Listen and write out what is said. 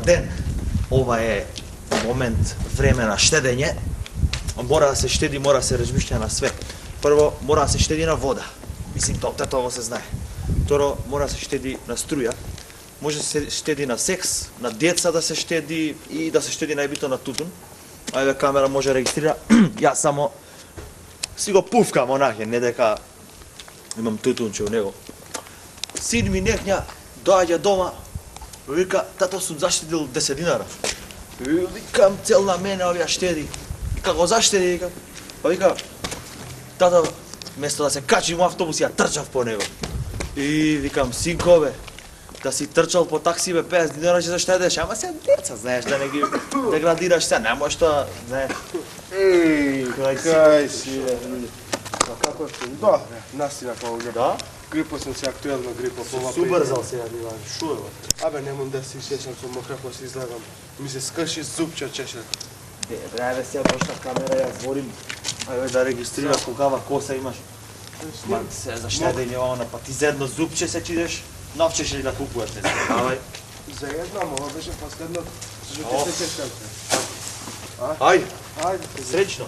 ден. Ова е момент, време на штедење. Мора да се штеди, мора да се размишља на све. Прво, мора да се штеди на вода. Мислим, тоа се знае. Второ, мора да се штеди на струја. Може да се штеди на секс, на деца да се штеди и да се штеди најбитно на тутун. Ајде, камера може да регистрира. Јас само си го пуфкам онаке, не дека имам тутунче у него. Син ми некња доаѓа дома, вика, тато сум заштедил 10 динара. Викам, цел на мене овија штеди. Како заштеди, викам. Па вика, тата, место да се качи во автобус, ја трчав по него. И викам, синко бе, да си трчал по такси бе 50 динара ќе заштедеш, ама се деца, знаеш, да не ги деградираш се, не можеш тоа, знаеш. Кај си, бе. Па како што? Добре, настина повеќе. Да? Грипо сум се актуелно грипо по ова. Субрзал сега, Диван, шо е? Абе, немам да си шешам со мокра па си излагам. Ми се скрши зубче чешат. Бе, сега почна камера, ја зворим. Ајде да регистрира колкава коса имаш. Ма се заштедење она, па ти за едно зубче се чидеш, новчеш ли да купуваш, не знам. За едно, ама ова беше последно, што ќе се чешам. Ајде, Ајде, среќно.